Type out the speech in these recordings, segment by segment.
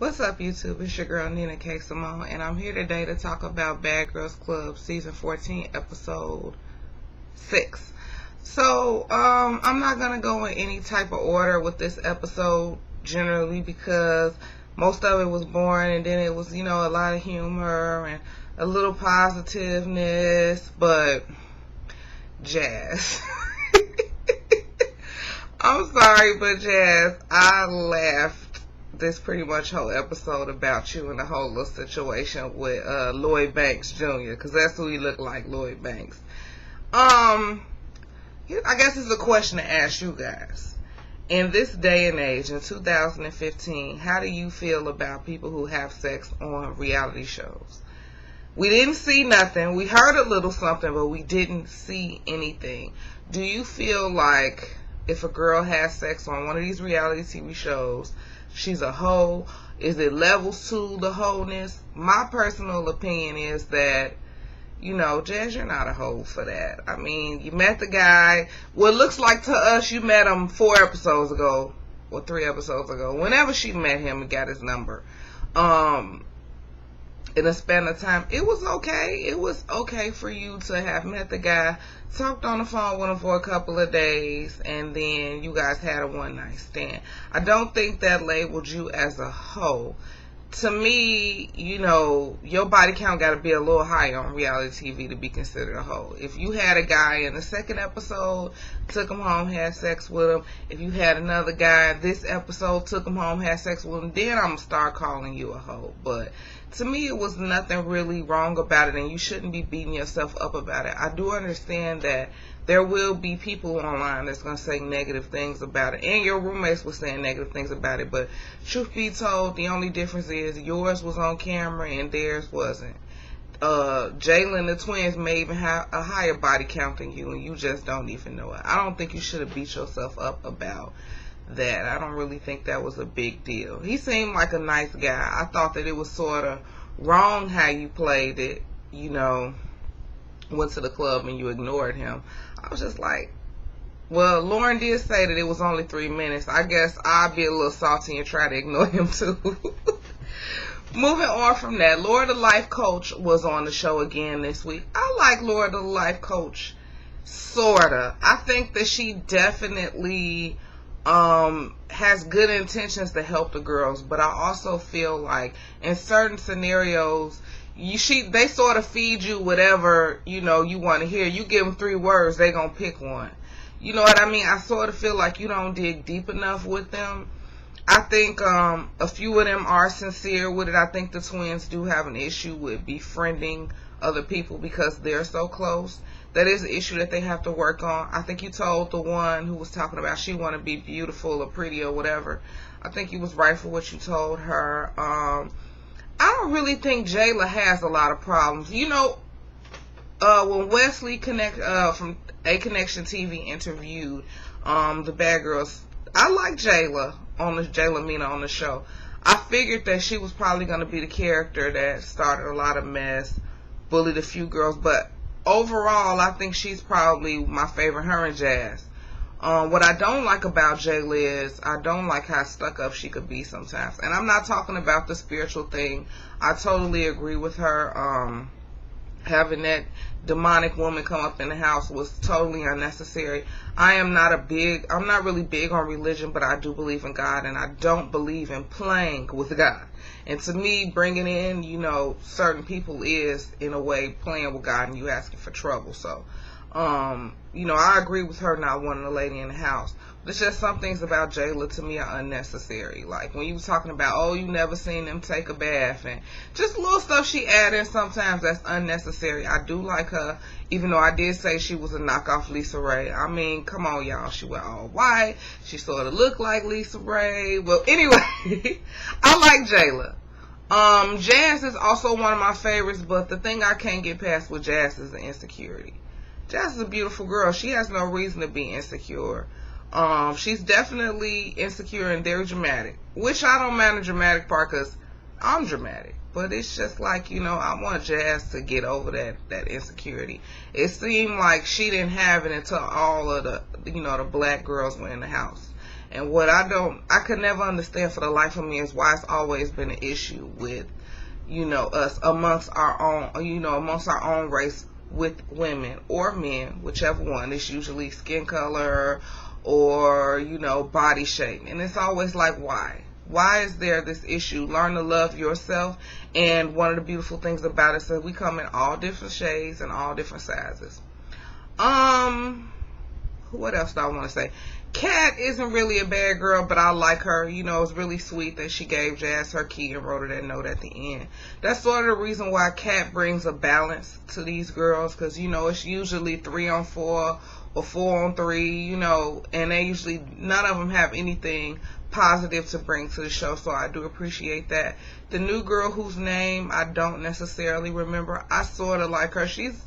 What's up, YouTube? It's your girl Nina K. Simone, and I'm here today to talk about Bad Girls Club Season 14, Episode 6. So, I'm not going to go in any type of order with this episode, generally, because most of it was boring, and then it was, a lot of humor and a little positiveness, but Jazz. I'm sorry, but Jazz, I laughed this pretty much whole episode about you and the whole little situation with Lloyd Banks Jr. because that's who he looked like, Lloyd Banks. I guess it's a question to ask you guys. In this day and age, in 2015, how do you feel about people who have sex on reality shows? We didn't see nothing. We heard a little something, but we didn't see anything. Do you feel like if a girl has sex on one of these reality TV shows, she's a hoe? Is it levels to the wholeness? My personal opinion is that, Jazz, you're not a hoe for that. I mean, you met the guy. Well, it looks like to us you met him 4 episodes ago or 3 episodes ago. Whenever she met him and got his number. In a span of time, it was okay. It was okay for you to have met the guy, talked on the phone with him for a couple of days, and then you guys had a one-night stand. I don't think that labeled you as a hoe. To me, your body count got to be a little higher on reality TV to be considered a hoe. If you had a guy in the second episode, took him home, had sex with him. If you had another guy this episode, took him home, had sex with him, then I'm going to start calling you a hoe. But to me, it was nothing really wrong about it, and you shouldn't be beating yourself up about it. I do understand that there will be people online that's going to say negative things about it, and your roommates were saying negative things about it, but truth be told, the only difference is yours was on camera and theirs wasn't. Jalen, the twins may even have a higher body count than you, and you just don't even know it. I don't think you should have beat yourself up about that. I don't really think that was a big deal. He seemed like a nice guy. I thought that it was sort of wrong how you played it, went to the club and you ignored him. I was just like, well, Lauren did say that it was only 3 minutes. I guess I'll be a little salty and try to ignore him too. Moving on from that, Laura the Life Coach was on the show again this week. I like Laura the Life Coach, sorta. I think that she definitely has good intentions to help the girls, but I also feel like in certain scenarios, they sort of feed you whatever you want to hear. You give them 3 words, they gonna pick one. You know what I mean? I sort of feel like you don't dig deep enough with them. I think a few of them are sincere with it. I think the twins do have an issue with befriending other people because they're so close. That is an issue that they have to work on. I think you told the one who was talking about she want to be beautiful or pretty or whatever. I think you was right for what you told her. I don't really think Jayla has a lot of problems. When Wesley from A Connection TV interviewed the Bad Girls, I like Jayla Mina on the show. I figured that she was probably going to be the character that started a lot of mess, bullied a few girls, but overall, I think she's probably my favorite, her and Jazz. What I don't like about Jayla is I don't like how stuck up she could be sometimes. And I'm not talking about the spiritual thing. I totally agree with her. Having that demonic woman come up in the house was totally unnecessary. I'm not really big on religion, but I do believe in God, and I don't believe in playing with God. And to me, bringing in, certain people is, in a way, playing with God and you asking for trouble. So, I agree with her not wanting a lady in the house. But it's just some things about Jayla to me are unnecessary. Like when you were talking about, you never seen them take a bath, and just little stuff she add in sometimes that's unnecessary. I do like her, even though I did say she was a knockoff Lisa Ray. I mean, come on, y'all. She went all white. She sort of looked like Lisa Ray. Well, anyway, I like Jayla. Jazz is also one of my favorites, but the thing I can't get past with Jazz is the insecurity. Jazz is a beautiful girl. She has no reason to be insecure. She's definitely insecure and very dramatic, which I don't mind the dramatic part because I'm dramatic. But it's just like, I want Jazz to get over that insecurity. It seemed like she didn't have it until all of the, the black girls were in the house. And what I could never understand for the life of me is why it's always been an issue with, us amongst our own race with women or men, whichever one. It's usually skin color or, body shape. And it's always like, why? Why is there this issue? Learn to love yourself. And one of the beautiful things about it is that we come in all different shades and all different sizes. What else do I want to say? Kat isn't really a bad girl, but I like her. It's really sweet that she gave Jazz her key and wrote her that note at the end. That's sort of the reason why Kat brings a balance to these girls, because, it's usually 3-on-4 or 4-on-3, and they usually, none of them have anything positive to bring to the show, so I do appreciate that. The new girl whose name I don't necessarily remember, I sort of like her. She's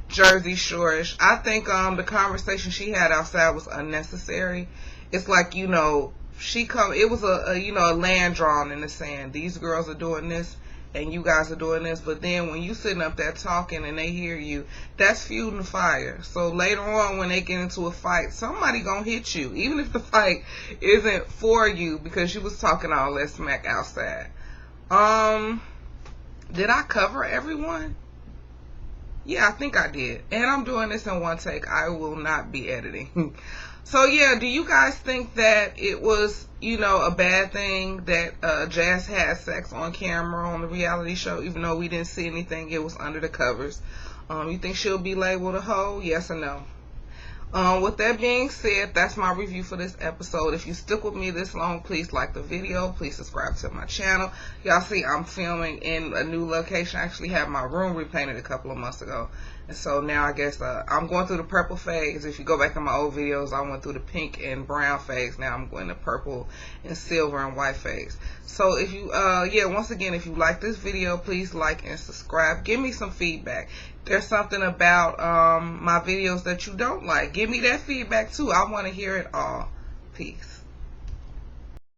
Jersey Shore-ish. I think the conversation she had outside was unnecessary. It's like, it was a land drawn in the sand. These girls are doing this and you guys are doing this, but then when you sitting up there talking and they hear you, that's fueling the fire. So later on when they get into a fight, somebody gonna hit you, even if the fight isn't for you, because you was talking all that smack outside. Did I cover everyone? Yeah, I think I did. And I'm doing this in one take. I will not be editing. So, yeah, do you guys think that it was, a bad thing that Jazz had sex on camera on the reality show, even though we didn't see anything? It was under the covers. You think she'll be labeled a hoe? Yes or no? With that being said, that's my review for this episode. If you stuck with me this long, please like the video. Please subscribe to my channel. Y'all see I'm filming in a new location. I actually had my room repainted a couple of months ago. And so now I guess I'm going through the purple phase. If you go back in my old videos, I went through the pink and brown phase. Now I'm going to purple and silver and white phase. So if you, once again, if you like this video, please like and subscribe. Give me some feedback. There's something about my videos that you don't like. Give me that feedback too. I want to hear it all. Peace.